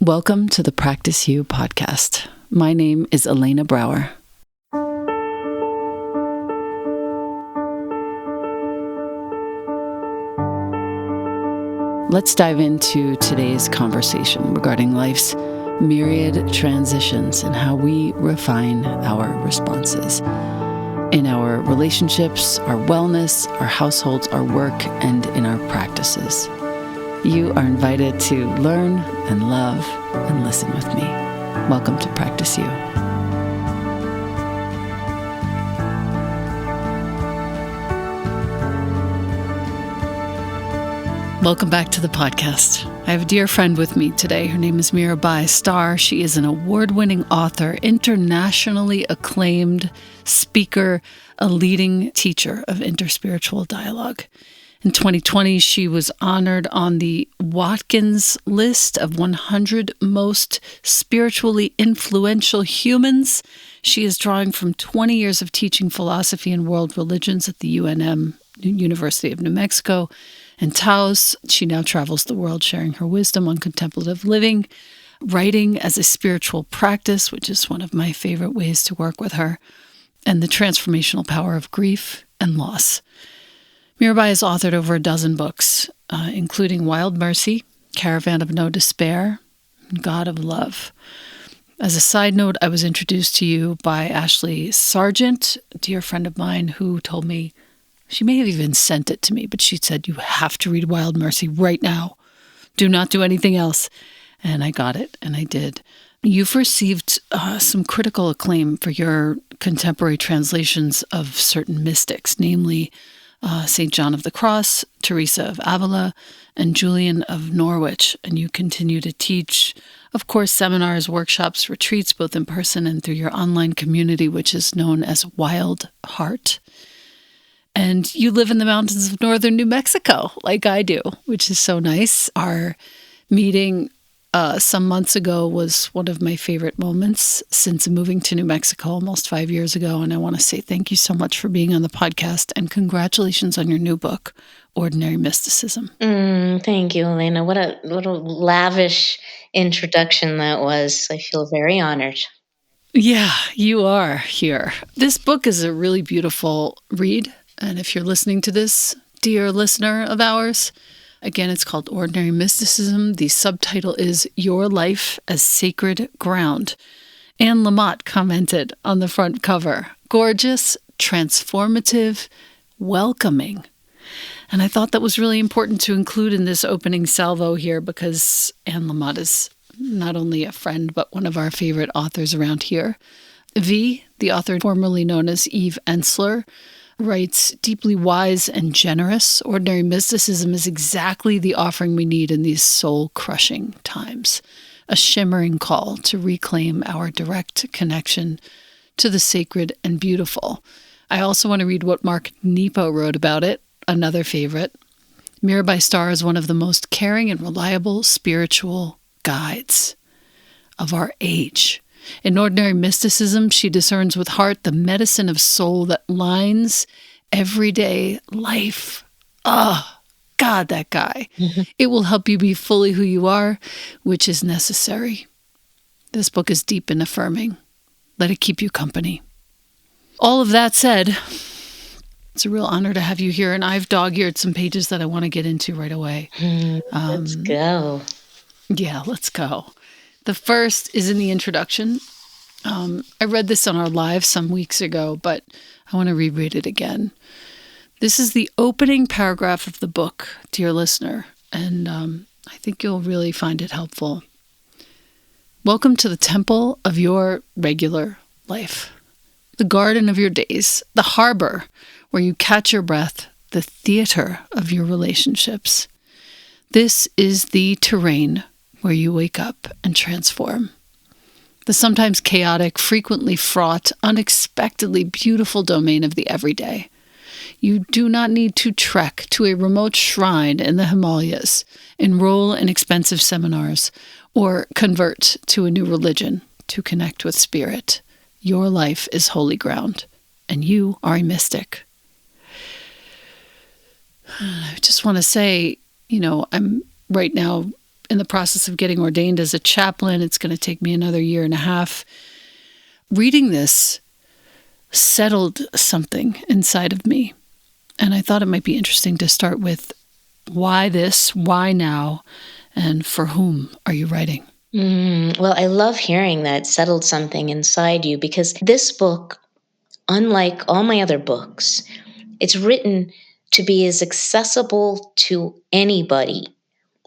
Welcome to the Practice You podcast. My name is Elena Brower. Let's dive into today's conversation regarding life's myriad transitions and how we refine our responses in our relationships, our wellness, our households, our work, and in our practices. You are invited to learn and love and listen with me. Welcome to Practice You. Welcome back to the podcast. I have a dear friend with me today. Her name is Mirabai Starr. She is an award-winning author, internationally acclaimed speaker, a leading teacher of interspiritual dialogue. In 2020, she was honored on the Watkins list of 100 most spiritually influential humans. She is drawing from 20 years of teaching philosophy and world religions at the UNM, University of New Mexico-Taos. She now travels the world sharing her wisdom on contemplative living, writing as a spiritual practice, which is one of my favorite ways to work with her, and the transformational power of grief and loss. Mirabai has authored over a dozen books, including Wild Mercy, Caravan of No Despair, and God of Love. As a side note, I was introduced to you by Ashley Sargent, a dear friend of mine who told me, she may have even sent it to me, but she said, you have to read Wild Mercy right now. Do not do anything else. And I got it, and I did. You've received some critical acclaim for your contemporary translations of certain mystics, namely St. John of the Cross, Teresa of Ávila, and Julian of Norwich. And you continue to teach, of course, seminars, workshops, retreats, both in person and through your online community, which is known as Wild Heart. And you live in the mountains of northern New Mexico, like I do, which is so nice. Our meeting some months ago was one of my favorite moments since moving to New Mexico almost 5 years ago. And I want to say thank you so much for being on the podcast and congratulations on your new book, Ordinary Mysticism. Thank you, Elena. What a lavish introduction that was. I feel very honored. Yeah, you are here. This book is a really beautiful read. And if you're listening to this, dear listener of ours, again, it's called Ordinary Mysticism. The subtitle is Your Life as Sacred Ground. Anne Lamott commented on the front cover, gorgeous, transformative, welcoming. And I thought that was really important to include in this opening salvo here because Anne Lamott is not only a friend, but one of our favorite authors around here. V, the author formerly known as Eve Ensler, writes, deeply wise and generous, ordinary mysticism is exactly the offering we need in these soul-crushing times. A shimmering call to reclaim our direct connection to the sacred and beautiful. I also want to read what Mark Nepo wrote about it, another favorite. Mirabai Starr is one of the most caring and reliable spiritual guides of our age. In Ordinary Mysticism, she discerns with heart the medicine of soul that lines everyday life. Oh, God, that guy. It will help you be fully who you are, which is necessary. This book is deep and affirming. Let it keep you company. All of that said, it's a real honor to have you here, and I've dog-eared some pages that I want to get into right away. Let's go. Yeah, let's go. The first is in the introduction. I read this on our live some weeks ago, but I want to reread it again. This is the opening paragraph of the book, dear listener, and I think you'll really find it helpful. Welcome to the temple of your regular life, the garden of your days, the harbor where you catch your breath, the theater of your relationships. This is the terrain where you wake up and transform. The sometimes chaotic, frequently fraught, unexpectedly beautiful domain of the everyday. You do not need to trek to a remote shrine in the Himalayas, enroll in expensive seminars, or convert to a new religion to connect with spirit. Your life is holy ground, and you are a mystic. I just want to say, I'm right now in the process of getting ordained as a chaplain. It's going to take me another year and a half. Reading this settled something inside of me. And I thought it might be interesting to start with why this, why now, and for whom are you writing? Well, I love hearing that settled something inside you, because this book, unlike all my other books, it's written to be as accessible to anybody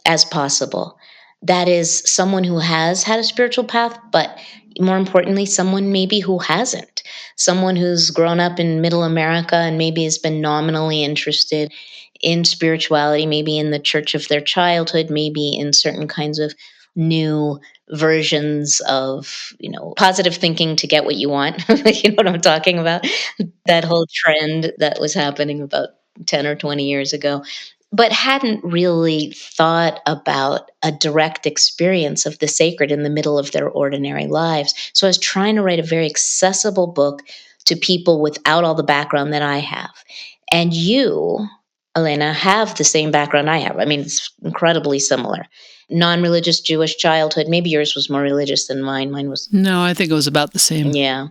as possible. That is, someone who has had a spiritual path, but more importantly, someone maybe who hasn't. Someone who's grown up in middle America and maybe has been nominally interested in spirituality, maybe in the church of their childhood, maybe in certain kinds of new versions of, positive thinking to get what you want. You know what I'm talking about? That whole trend that was happening about 10 or 20 years ago, but hadn't really thought about a direct experience of the sacred in the middle of their ordinary lives. So I was trying to write a very accessible book to people without all the background that I have. And you, Elena, have the same background I have. I mean, it's incredibly similar. Non-religious Jewish childhood. Maybe yours was more religious than mine. Mine was... No, I think it was about the same. Yeah.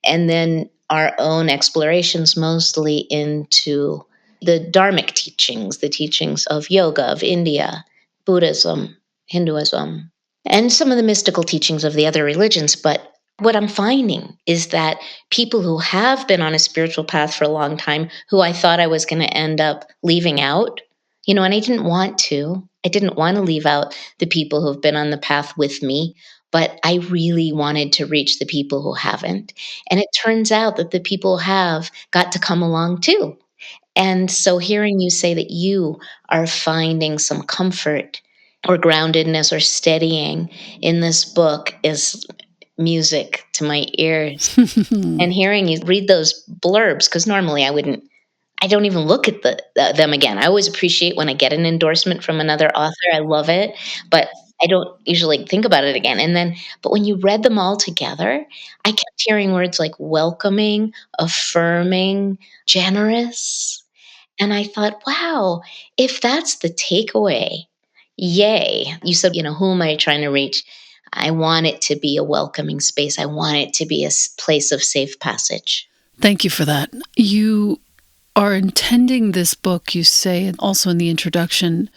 And then our own explorations mostly into the Dharmic teachings, the teachings of yoga, of India, Buddhism, Hinduism, and some of the mystical teachings of the other religions. But what I'm finding is that people who have been on a spiritual path for a long time, who I thought I was going to end up leaving out, and I didn't want to. I didn't want to leave out the people who have been on the path with me, but I really wanted to reach the people who haven't. And it turns out that the people who have got to come along too. And so hearing you say that you are finding some comfort or groundedness or steadying in this book is music to my ears. And hearing you read those blurbs, because normally I don't even look at them again. I always appreciate when I get an endorsement from another author. I love it, but I don't usually think about it again. But when you read them all together, I kept hearing words like welcoming, affirming, generous. And I thought, wow, if that's the takeaway, yay. You said, who am I trying to reach? I want it to be a welcoming space. I want it to be a place of safe passage. Thank you for that. You are intending this book, you say, and also in the introduction,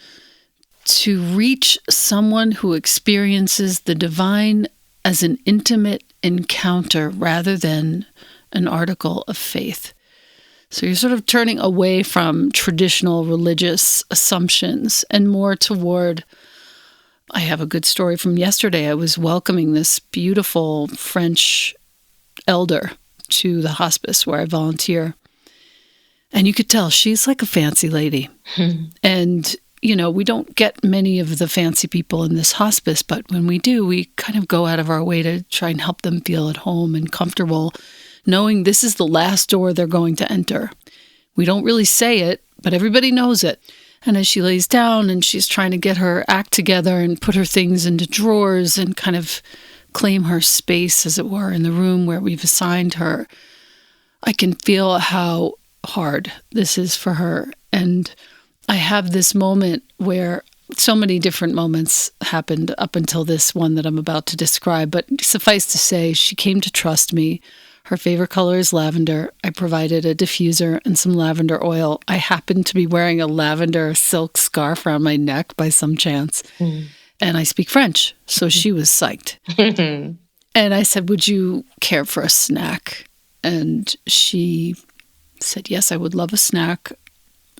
to reach someone who experiences the divine as an intimate encounter rather than an article of faith. So you're sort of turning away from traditional religious assumptions and more toward, I have a good story from yesterday. I was welcoming this beautiful French elder to the hospice where I volunteer. And you could tell she's like a fancy lady. And, we don't get many of the fancy people in this hospice, but when we do, we kind of go out of our way to try and help them feel at home and comfortable, knowing this is the last door they're going to enter. We don't really say it, but everybody knows it. And as she lays down and she's trying to get her act together and put her things into drawers and kind of claim her space, as it were, in the room where we've assigned her, I can feel how hard this is for her. And I have this moment where so many different moments happened up until this one that I'm about to describe, but suffice to say, she came to trust me. Her favorite color is lavender. I provided a diffuser and some lavender oil. I happened to be wearing a lavender silk scarf around my neck by some chance. And I speak French, so she was psyched. And I said, would you care for a snack? And she said, yes, I would love a snack.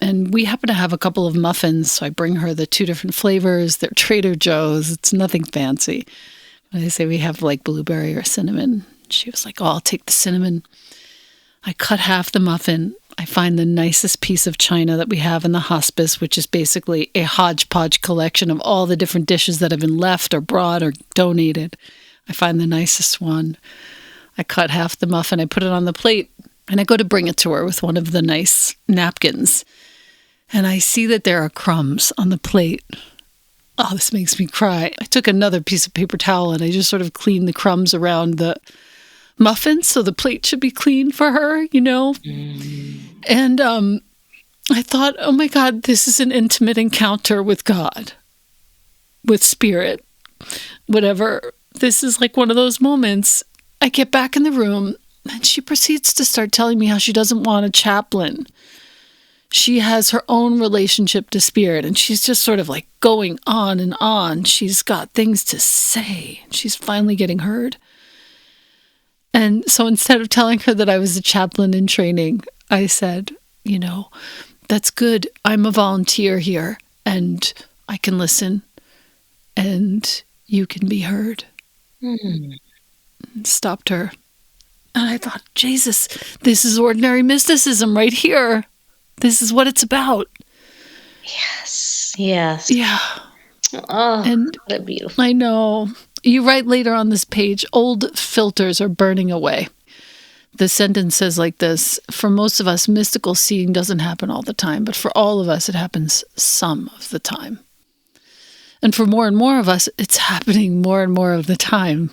And we happen to have a couple of muffins, so I bring her the 2 different flavors. They're Trader Joe's. It's nothing fancy. And I say, we have like blueberry or cinnamon. She was like, oh, I'll take the cinnamon. I cut half the muffin. I find the nicest piece of china that we have in the hospice, which is basically a hodgepodge collection of all the different dishes that have been left or brought or donated. I find the nicest one. I cut half the muffin. I put it on the plate, and I go to bring it to her with one of the nice napkins. And I see that there are crumbs on the plate. Oh, this makes me cry. I took another piece of paper towel and I just sort of cleaned the crumbs around the muffin so the plate should be clean for her, And I thought, oh my God, this is an intimate encounter with God. with spirit, whatever. This is like one of those moments. I get back in the room and she proceeds to start telling me how she doesn't want a chaplain. She has her own relationship to spirit, and she's just sort of like going on and on. She's got things to say. She's finally getting heard. And so instead of telling her that I was a chaplain in training, I said, that's good. I'm a volunteer here, and I can listen, and you can be heard. And stopped her. And I thought, Jesus, this is ordinary mysticism right here. This is what it's about. Yes. Yeah. Oh, and what a beautiful. I know. You write later on this page, old filters are burning away. The sentence says like this: for most of us, mystical seeing doesn't happen all the time, but for all of us, it happens some of the time. And for more and more of us, it's happening more and more of the time.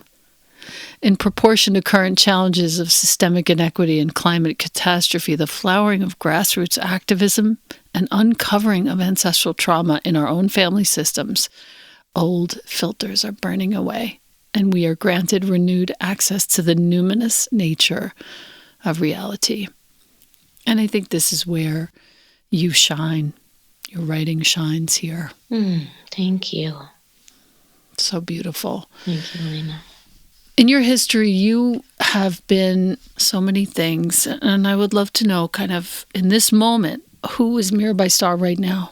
In proportion to current challenges of systemic inequity and climate catastrophe, the flowering of grassroots activism and uncovering of ancestral trauma in our own family systems, old filters are burning away, and we are granted renewed access to the numinous nature of reality. And I think this is where you shine. Your writing shines here. Thank you. So beautiful. Thank you, Lena. In your history, you have been so many things, and I would love to know kind of in this moment, who is Mirabai Starr right now?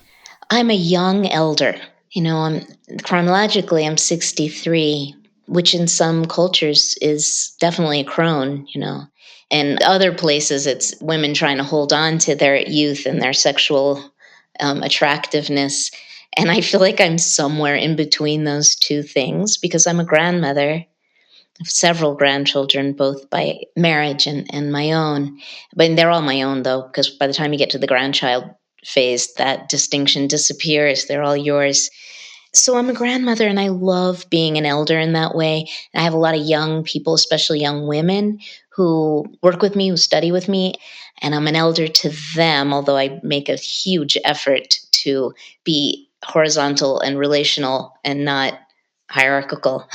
I'm a young elder. Chronologically, I'm 63, which in some cultures is definitely a crone, And other places, it's women trying to hold on to their youth and their sexual attractiveness. And I feel like I'm somewhere in between those two things because I'm a grandmother. I have several grandchildren, both by marriage and my own. But they're all my own, though, because by the time you get to the grandchild phase, that distinction disappears. They're all yours. So I'm a grandmother, and I love being an elder in that way. I have a lot of young people, especially young women, who work with me, who study with me, and I'm an elder to them, although I make a huge effort to be horizontal and relational and not hierarchical,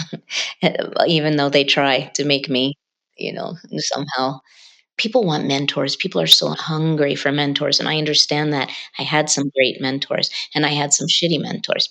even though they try to make me, somehow. People want mentors. People are so hungry for mentors, and I understand that. I had some great mentors, and I had some shitty mentors.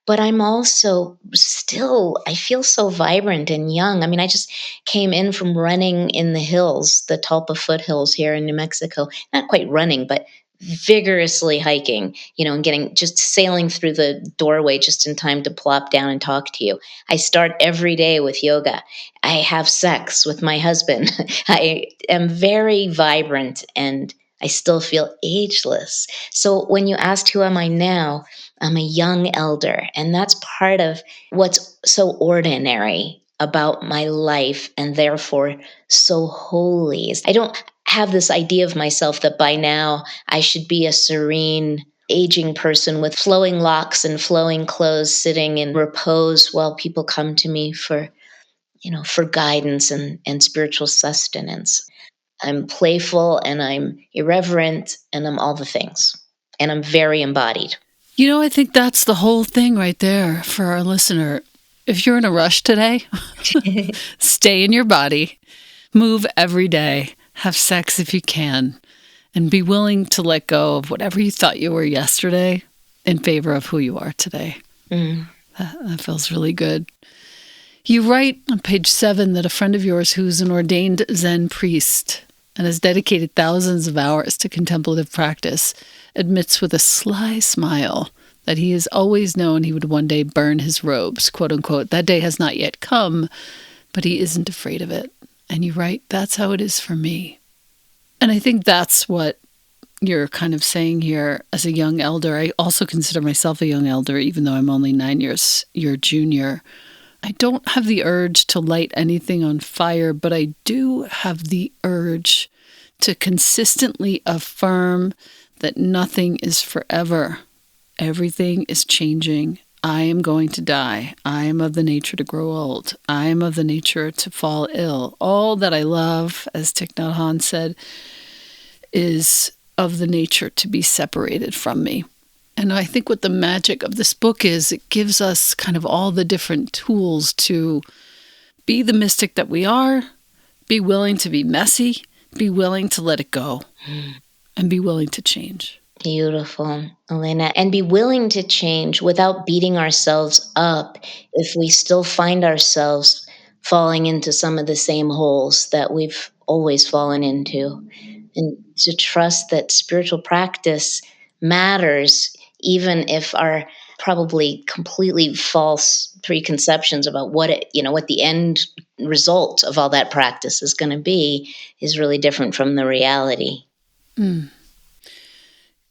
But I'm also still, I feel so vibrant and young. I mean, I just came in from running in the hills, the Talpa foothills here in New Mexico. Not quite running, but vigorously hiking, and just sailing through the doorway just in time to plop down and talk to you. I start every day with yoga. I have sex with my husband. I am very vibrant and I still feel ageless. So when you asked who am I now, I'm a young elder, and that's part of what's so ordinary about my life and therefore so holy. I don't have this idea of myself that by now I should be a serene, aging person with flowing locks and flowing clothes sitting in repose while people come to me for guidance and spiritual sustenance. I'm playful and I'm irreverent and I'm all the things. And I'm very embodied. I think that's the whole thing right there for our listener. If you're in a rush today, stay in your body, move every day, have sex if you can, and be willing to let go of whatever you thought you were yesterday in favor of who you are today. That feels really good. You write on page 7 that a friend of yours who's an ordained Zen priest and has dedicated thousands of hours to contemplative practice admits with a sly smile that he has always known he would one day burn his robes, quote unquote. That day has not yet come, but he isn't afraid of it. And you write, that's how it is for me. And I think that's what you're kind of saying here as a young elder. I also consider myself a young elder, even though I'm only 9 years your junior. I don't have the urge to light anything on fire, but I do have the urge to consistently affirm that nothing is forever. Everything is changing. I am going to die. I am of the nature to grow old. I am of the nature to fall ill. All that I love, as Thich Nhat Hanh said, is of the nature to be separated from me. And I think what the magic of this book is, it gives us kind of all the different tools to be the mystic that we are, be willing to be messy, be willing to let it go, and be willing to change. Beautiful, Elena. And be willing to change without beating ourselves up if we still find ourselves falling into some of the same holes that we've always fallen into. And to trust that spiritual practice matters, even if our probably completely false preconceptions about what the end result of all that practice is going to be is really different from the reality.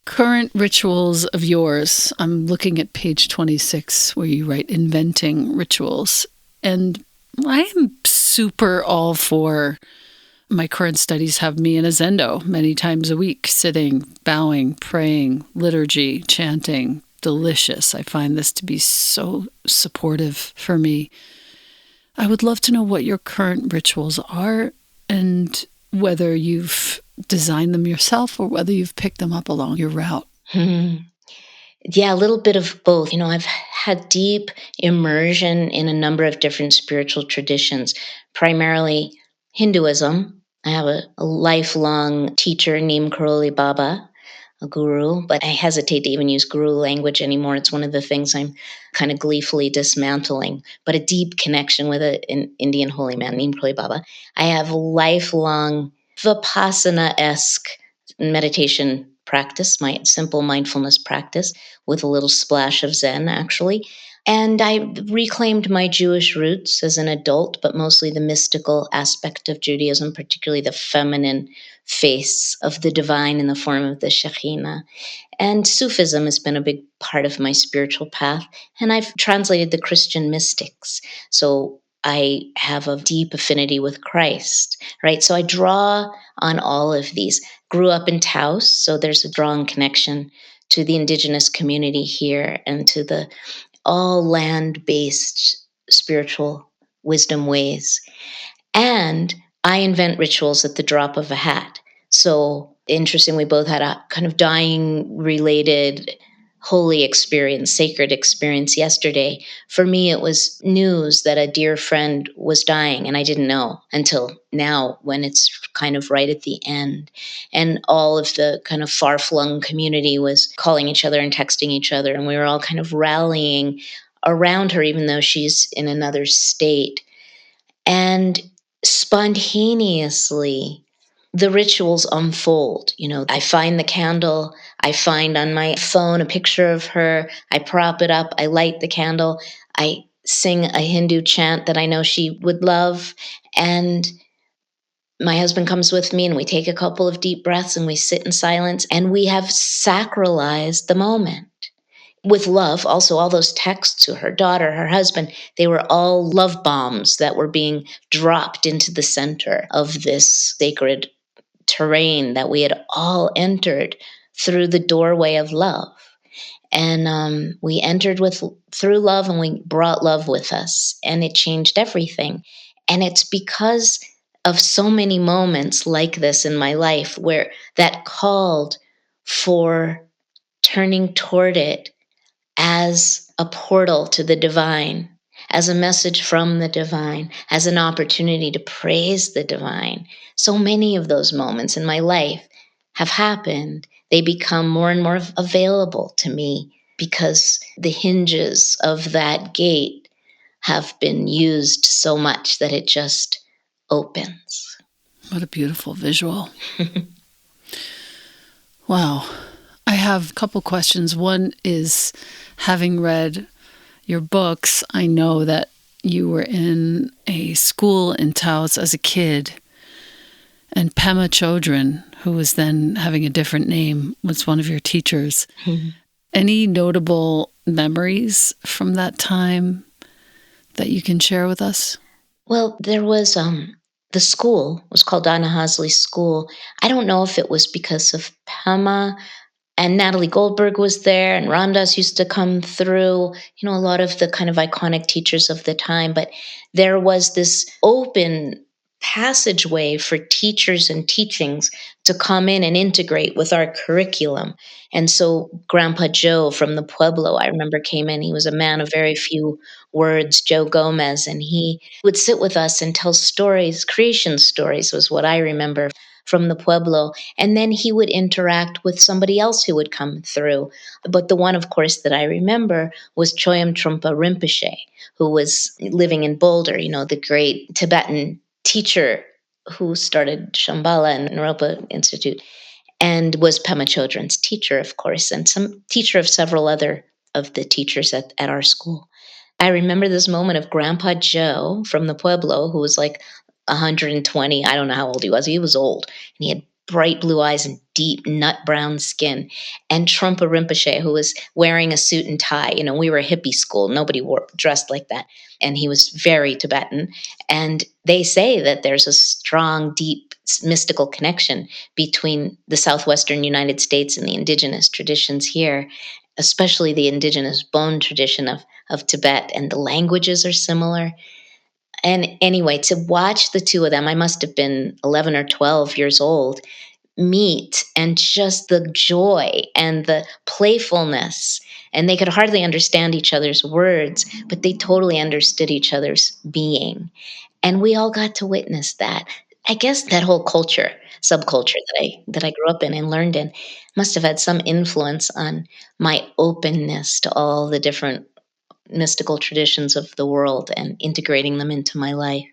Current rituals of yours. I'm looking at page 26 where you write inventing rituals. And I am super all for my current studies have me in a zendo many times a week, sitting, bowing, praying, liturgy, chanting. Delicious. I find this to be so supportive for me. I would love to know what your current rituals are and whether you've designed them yourself or whether you've picked them up along your route. Yeah, a little bit of both. I've had deep immersion in a number of different spiritual traditions, primarily Hinduism. I have a lifelong teacher named Karoli Baba, a guru, but I hesitate to even use guru language anymore. It's one of the things I'm kind of gleefully dismantling, but a deep connection with an Indian holy man named Karoli Baba. I have lifelong Vipassana-esque meditation practice, my simple mindfulness practice with a little splash of Zen, actually. And I reclaimed my Jewish roots as an adult, but mostly the mystical aspect of Judaism, particularly the feminine face of the divine in the form of the Shekhinah. And Sufism has been a big part of my spiritual path. And I've translated the Christian mystics. So I have a deep affinity with Christ, right? So I draw on all of these. Grew up in Taos, so there's a strong connection to the indigenous community here and to the all land-based spiritual wisdom ways. And I invent rituals at the drop of a hat. So interesting, we both had a kind of dying related holy experience, sacred experience yesterday. For me, it was news that a dear friend was dying, and I didn't know until now when it's kind of right at the end. And all of the kind of far-flung community was calling each other and texting each other, and we were all kind of rallying around her, even though she's in another state. And spontaneously, the rituals unfold. I find the candle, I find on my phone a picture of her, I prop it up, I light the candle, I sing a Hindu chant that I know she would love, and my husband comes with me and we take a couple of deep breaths and we sit in silence and we have sacralized the moment. With love, also all those texts to her daughter, her husband, they were all love bombs that were being dropped into the center of this sacred terrain that we had all entered through the doorway of love. And we entered through love, and we brought love with us, and it changed everything. And it's because of so many moments like this in my life where that called for turning toward it as a portal to the divine, as a message from the divine, as an opportunity to praise the divine. So many of those moments in my life have happened. They become more and more available to me because the hinges of that gate have been used so much that it just opens. What a beautiful visual. Wow. I have a couple questions. One is, having read your books, I know that you were in a school in Taos as a kid, and Pema Chodron, who was then having a different name, was one of your teachers. Any notable memories from that time that you can share with us? Well, there was the school was called Donna Hasley School. I don't know if it was because of Pema, and Natalie Goldberg was there, and Ramdas used to come through, a lot of the kind of iconic teachers of the time. But there was this open passageway for teachers and teachings to come in and integrate with our curriculum. And so Grandpa Joe from the Pueblo, I remember, came in. He was a man of very few words, Joe Gomez, and he would sit with us and tell stories. Creation stories was what I remember from the Pueblo. And then he would interact with somebody else who would come through. But the one, of course, that I remember was Choyam Trungpa Rinpoche, who was living in Boulder, the great Tibetan teacher who started Shambhala and Naropa Institute, and was Pema Chodron's teacher, of course, and some teacher of several other of the teachers at our school. I remember this moment of Grandpa Joe from the Pueblo, who was like 120. I don't know how old he was. He was old. And he had bright blue eyes and deep nut brown skin. And Trungpa Rinpoche, who was wearing a suit and tie. We were a hippie school. Nobody dressed like that. And he was very Tibetan. And they say that there's a strong, deep, mystical connection between the southwestern United States and the indigenous traditions here, especially the indigenous bone tradition of Tibet, and the languages are similar. And anyway, to watch the two of them, I must have been 11 or 12 years old, meet, and just the joy and the playfulness. And they could hardly understand each other's words, but they totally understood each other's being. And we all got to witness that. I guess that whole subculture that I grew up in and learned in, must have had some influence on my openness to all the different mystical traditions of the world and integrating them into my life.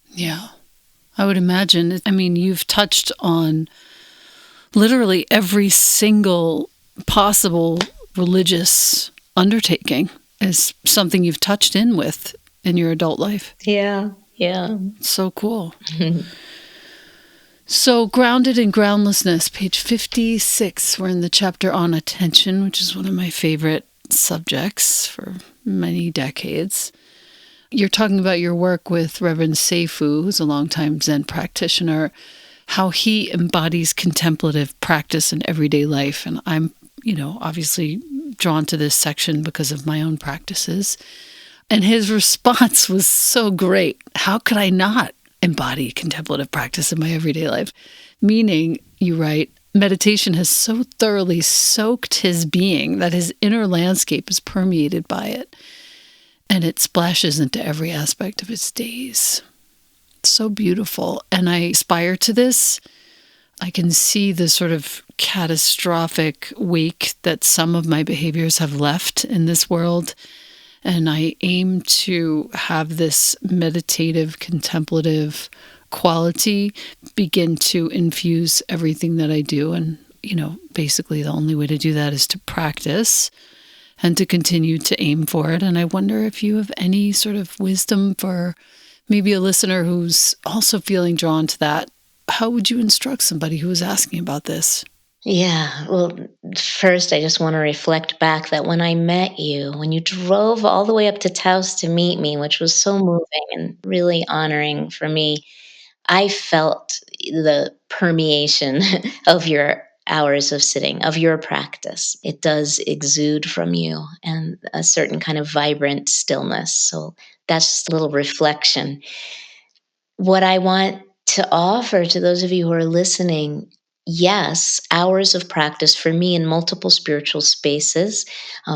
Yeah, I would imagine. I mean, you've touched on literally every single possible religious undertaking as something you've touched in with in your adult life. Yeah. So cool. So, Grounded in Groundlessness, page 56. We're in the chapter on attention, which is one of my favorite subjects for many decades. You're talking about your work with Reverend Seifu, who's a longtime Zen practitioner, how he embodies contemplative practice in everyday life. And I'm, obviously drawn to this section because of my own practices. And his response was so great. How could I not embody contemplative practice in my everyday life? Meaning, you write, meditation has so thoroughly soaked his being that his inner landscape is permeated by it, and it splashes into every aspect of his days. It's so beautiful. And I aspire to this. I can see the sort of catastrophic wake that some of my behaviors have left in this world. And I aim to have this meditative, contemplative quality begin to infuse everything that I do. And, basically the only way to do that is to practice and to continue to aim for it. And I wonder if you have any sort of wisdom for maybe a listener who's also feeling drawn to that. How would you instruct somebody who is asking about this? Yeah. Well, first, I just want to reflect back that when I met you, when you drove all the way up to Taos to meet me, which was so moving and really honoring for me, I felt the permeation of your hours of sitting, of your practice. It does exude from you, and a certain kind of vibrant stillness. So that's just a little reflection. What I want to offer to those of you who are listening, yes, hours of practice for me in multiple spiritual spaces.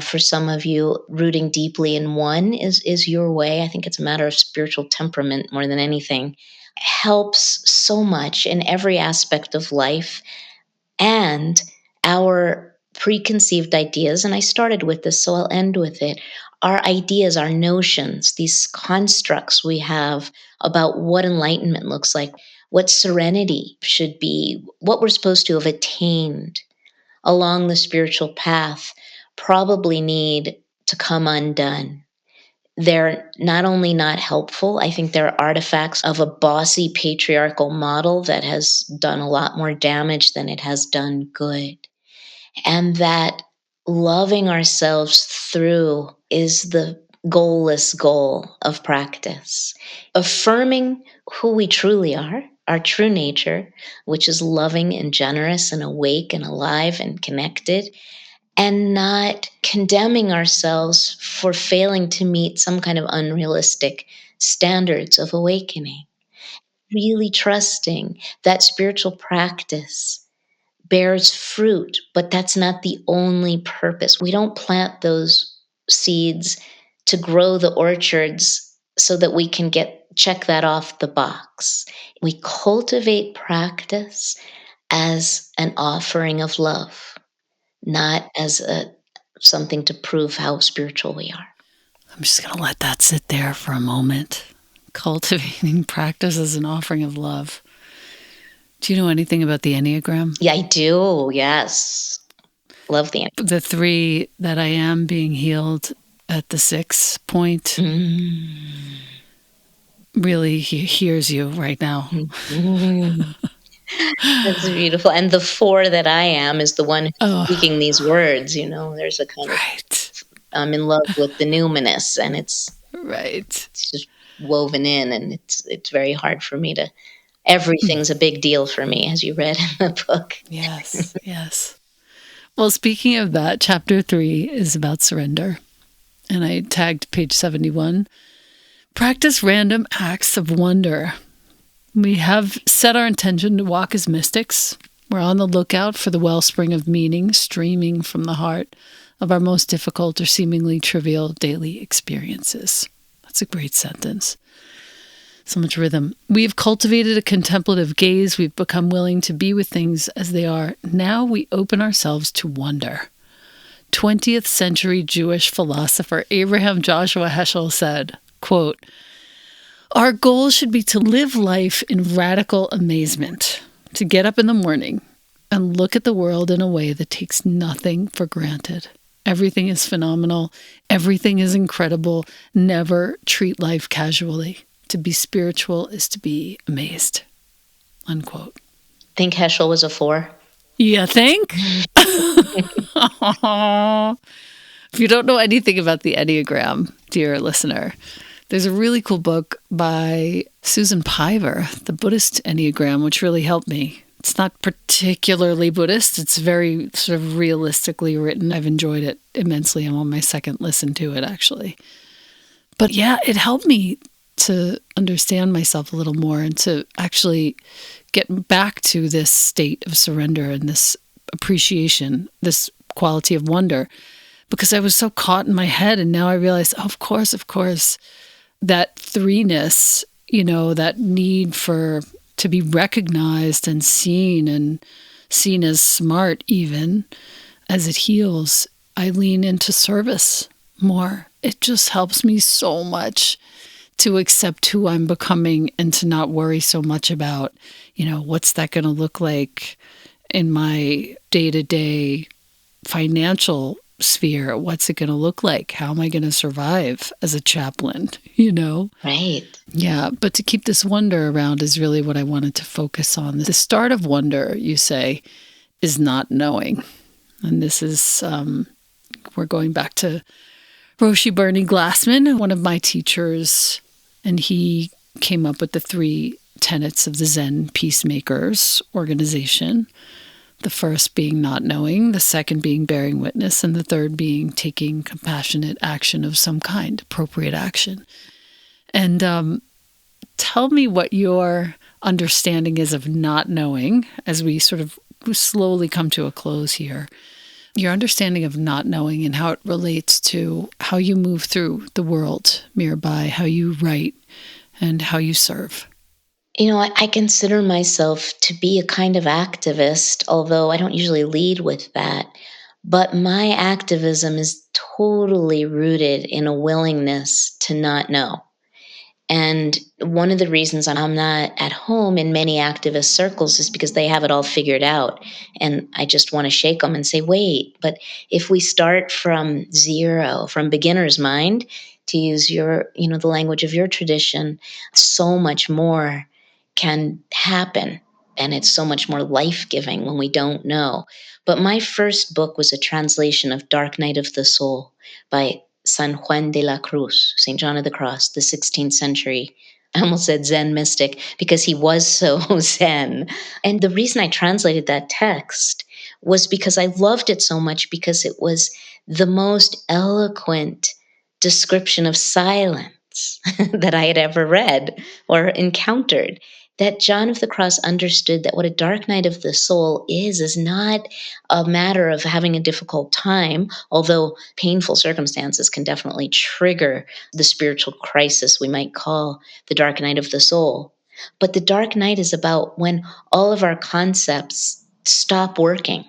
For some of you, rooting deeply in one is your way. I think it's a matter of spiritual temperament more than anything. Helps so much in every aspect of life. And our preconceived ideas, and I started with this, so I'll end with it. Our ideas, our notions, these constructs we have about what enlightenment looks like, what serenity should be, what we're supposed to have attained along the spiritual path, probably need to come undone. They're not only not helpful, I think they're artifacts of a bossy patriarchal model that has done a lot more damage than it has done good. And that loving ourselves through is the goalless goal of practice. Affirming who we truly are, our true nature, which is loving and generous and awake and alive and connected, and not condemning ourselves for failing to meet some kind of unrealistic standards of awakening. really trusting that spiritual practice bears fruit, but that's not the only purpose. We don't plant those seeds to grow the orchards so that we can check that off the box. We cultivate practice as an offering of love, not as something to prove how spiritual we are. I'm just going to let that sit there for a moment. Cultivating practice as an offering of love. Do you know anything about the Enneagram? Yeah, I do. Yes. Love the Enneagram. The 3 that I am being healed at the 6 point. Really, he hears you right now. That's beautiful. And the 4 that I am is the one who's speaking these words. There's a kind of, I'm in love with the numinous, and it's just woven in, and it's very hard for me to. Everything's a big deal for me, as you read in the book. Yes, yes. Well, speaking of that, chapter 3 is about surrender. And I tagged page 71. Practice random acts of wonder. We have set our intention to walk as mystics. We're on the lookout for the wellspring of meaning streaming from the heart of our most difficult or seemingly trivial daily experiences. That's a great sentence. So much rhythm. We've cultivated a contemplative gaze. We've become willing to be with things as they are. Now we open ourselves to wonder. 20th century Jewish philosopher Abraham Joshua Heschel said, quote, "Our goal should be to live life in radical amazement, to get up in the morning and look at the world in a way that takes nothing for granted. Everything is phenomenal. Everything is incredible. Never treat life casually. To be spiritual is to be amazed." Unquote. Think Heschel was a 4? You think? If you don't know anything about the Enneagram, dear listener, there's a really cool book by Susan Piver, The Buddhist Enneagram, which really helped me. It's not particularly Buddhist. It's very sort of realistically written. I've enjoyed it immensely. I'm on my second listen to it, actually. But yeah, it helped me to understand myself a little more and to actually get back to this state of surrender and this appreciation, this quality of wonder, because I was so caught in my head. And now I realize, oh, of course, that threeness, that need to be recognized and seen as smart, even as it heals, I lean into service more. It just helps me so much to accept who I'm becoming and to not worry so much about, what's that going to look like in my day-to-day financial sphere? What's it going to look like? How am I going to survive as a chaplain, Right. Yeah, but to keep this wonder around is really what I wanted to focus on. The start of wonder, you say, is not knowing. And this is, we're going back to Roshi Bernie Glassman, one of my teachers, and he came up with the 3 tenets of the Zen Peacemakers organization. The first being not knowing, the second being bearing witness, and the third being taking compassionate action of some kind, appropriate action. And tell me what your understanding is of not knowing as we sort of slowly come to a close here. Your understanding of not knowing and how it relates to how you move through the world, Mirabai, how you write and how you serve. I consider myself to be a kind of activist, although I don't usually lead with that. But my activism is totally rooted in a willingness to not know. And one of the reasons I'm not at home in many activist circles is because they have it all figured out. And I just want to shake them and say, wait, but if we start from zero, from beginner's mind, to use the language of your tradition, so much more can happen. And it's so much more life-giving when we don't know. But my first book was a translation of Dark Night of the Soul by San Juan de la Cruz, St. John of the Cross, the 16th century. I almost said Zen mystic because he was so Zen. And the reason I translated that text was because I loved it so much because it was the most eloquent description of silence that I had ever read or encountered. that John of the Cross understood that what a dark night of the soul is not a matter of having a difficult time, although painful circumstances can definitely trigger the spiritual crisis we might call the dark night of the soul. But the dark night is about when all of our concepts stop working.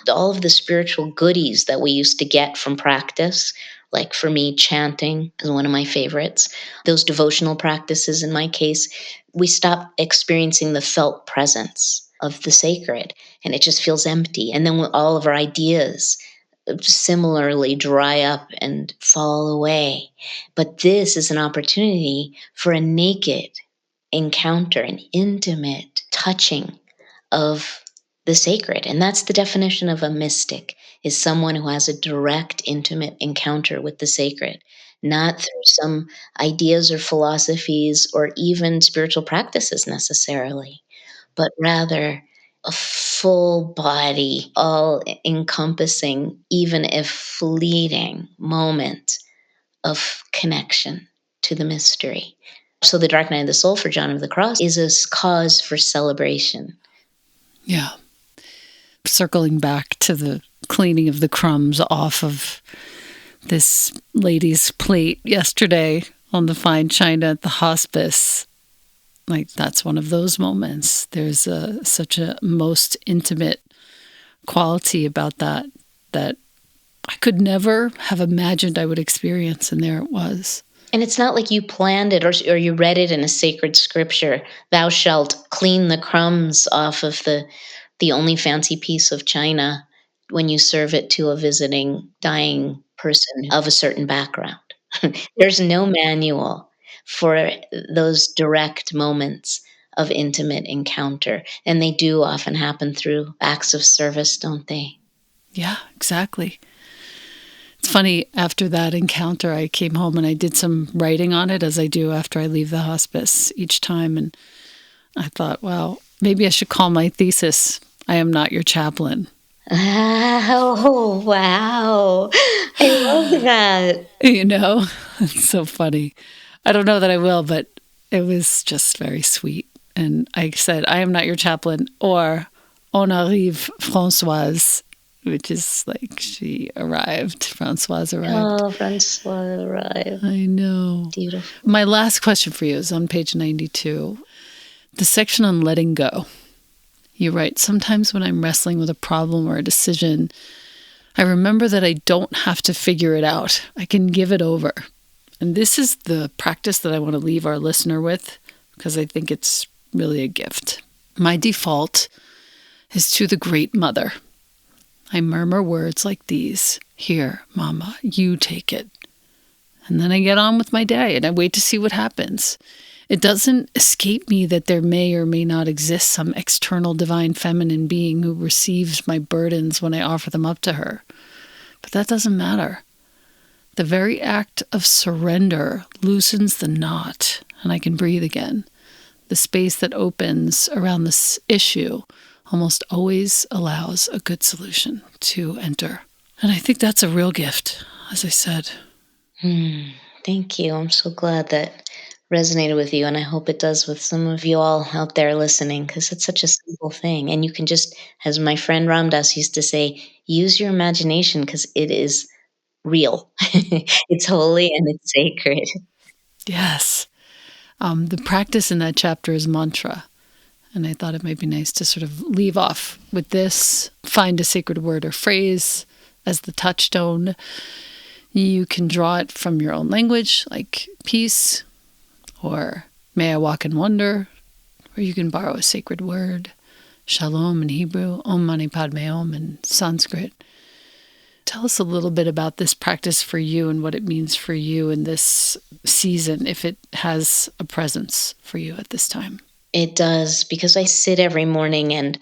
All of the spiritual goodies that we used to get from practice, like for me, chanting is one of my favorites. Those devotional practices, in my case, we stop experiencing the felt presence of the sacred, and it just feels empty. And then when all of our ideas similarly dry up and fall away. But this is an opportunity for a naked encounter, an intimate touching of the sacred. And that's the definition of a mystic, is someone who has a direct, intimate encounter with the sacred, not through some ideas or philosophies or even spiritual practices necessarily, but rather a full body, all encompassing, even if fleeting moment of connection to the mystery. So the dark night of the soul for John of the Cross is a cause for celebration. Yeah. Circling back to the cleaning of the crumbs off of this lady's plate yesterday on the fine china at the hospice, like that's one of those moments. There's such a most intimate quality about that I could never have imagined I would experience, and there it was. And it's not like you planned it or you read it in a sacred scripture. Thou shalt clean the crumbs off of the only fancy piece of china when you serve it to a visiting dying person of a certain background. There's no manual for those direct moments of intimate encounter. And they do often happen through acts of service, don't they? Yeah, exactly. It's funny, after that encounter, I came home and I did some writing on it, as I do after I leave the hospice each time. And I thought, well, maybe I should call my thesis, I Am Not Your Chaplain. Oh, wow. I love that. You know, it's so funny. I don't know that I will, but it was just very sweet. And I said, I am not your chaplain, or on arrive Françoise, which is like she arrived. Françoise arrived. Oh, Francois arrived. I know. Beautiful. My last question for you is on page 92, the section on letting go. You write, sometimes when I'm wrestling with a problem or a decision, I remember that I don't have to figure it out. I can give it over. And this is the practice that I want to leave our listener with, because I think it's really a gift. My default is to the Great Mother. I murmur words like these: here, Mama, you take it. And then I get on with my day and I wait to see what happens. It doesn't escape me that there may or may not exist some external divine feminine being who receives my burdens when I offer them up to her. But that doesn't matter. The very act of surrender loosens the knot, and I can breathe again. The space that opens around this issue almost always allows a good solution to enter. And I think that's a real gift, as I said. Thank you. I'm so glad that resonated with you, and I hope it does with some of you all out there listening, because it's such a simple thing. And you can just, as my friend Ramdas used to say, use your imagination, because it is real. It's holy and it's sacred. Yes. The practice in that chapter is mantra. And I thought it might be nice to sort of leave off with this. Find a sacred word or phrase as the touchstone. You can draw it from your own language, like peace, or may I walk in wonder, or you can borrow a sacred word, shalom in Hebrew, om mani padme om in Sanskrit. Tell us a little bit about this practice for you and what it means for you in this season, if it has a presence for you at this time. It does, because I sit every morning, and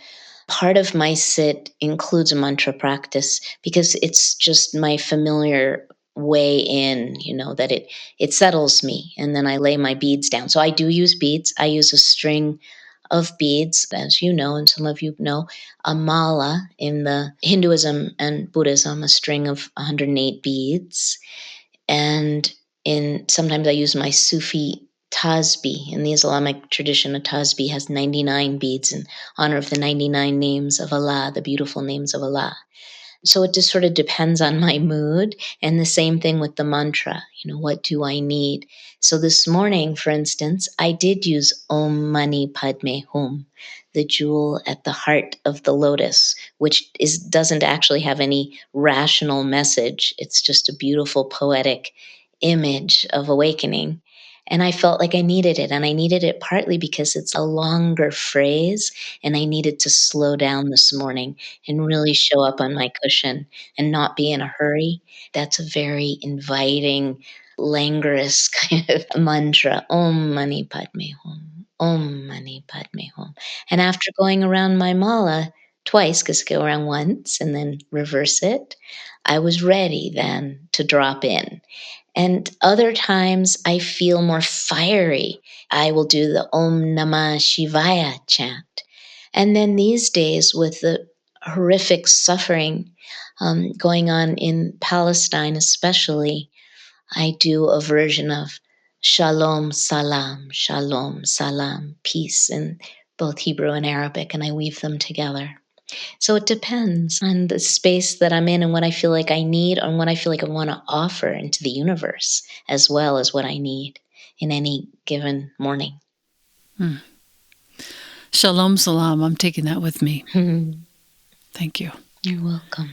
part of my sit includes a mantra practice, because it's just my familiar way in, that it settles me, and then I lay my beads down. So I do use beads. I use a string of beads, as you know, and some of you know, a mala in the Hinduism and Buddhism, a string of 108 beads. And sometimes I use my Sufi Tasbih. In the Islamic tradition, a tasbih has 99 beads in honor of the 99 names of Allah, the beautiful names of Allah. So it just sort of depends on my mood. And the same thing with the mantra. What do I need? So this morning, for instance, I did use Om Mani Padme Hum, the jewel at the heart of the lotus, which doesn't actually have any rational message. It's just a beautiful poetic image of awakening. And I felt like I needed it. And I needed it partly because it's a longer phrase, and I needed to slow down this morning and really show up on my cushion and not be in a hurry. That's a very inviting, languorous kind of mantra. Om Mani Padme Hum. Om Mani Padme Hum. And after going around my mala twice, because I go around once and then reverse it, I was ready then to drop in. And other times I feel more fiery. I will do the Om Namah Shivaya chant. And then these days, with the horrific suffering going on in Palestine, especially, I do a version of Shalom Salam, Shalom Salam, peace in both Hebrew and Arabic, and I weave them together. So it depends on the space that I'm in and what I feel like I need, and what I feel like I want to offer into the universe, as well as what I need in any given morning. Shalom salam. I'm taking that with me. Thank you. You're welcome.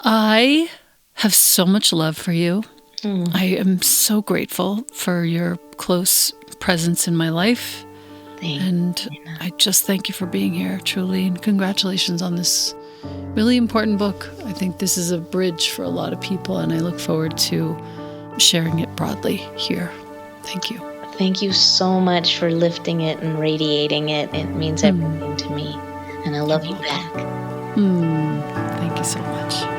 I have so much love for you. I am so grateful for your close presence in my life. And I just thank you for being here, truly. And congratulations on this really important book. I think this is a bridge for a lot of people, and I look forward to sharing it broadly here. Thank you. Thank you so much for lifting it and radiating it. It means everything to me. And I love you back. Thank you so much.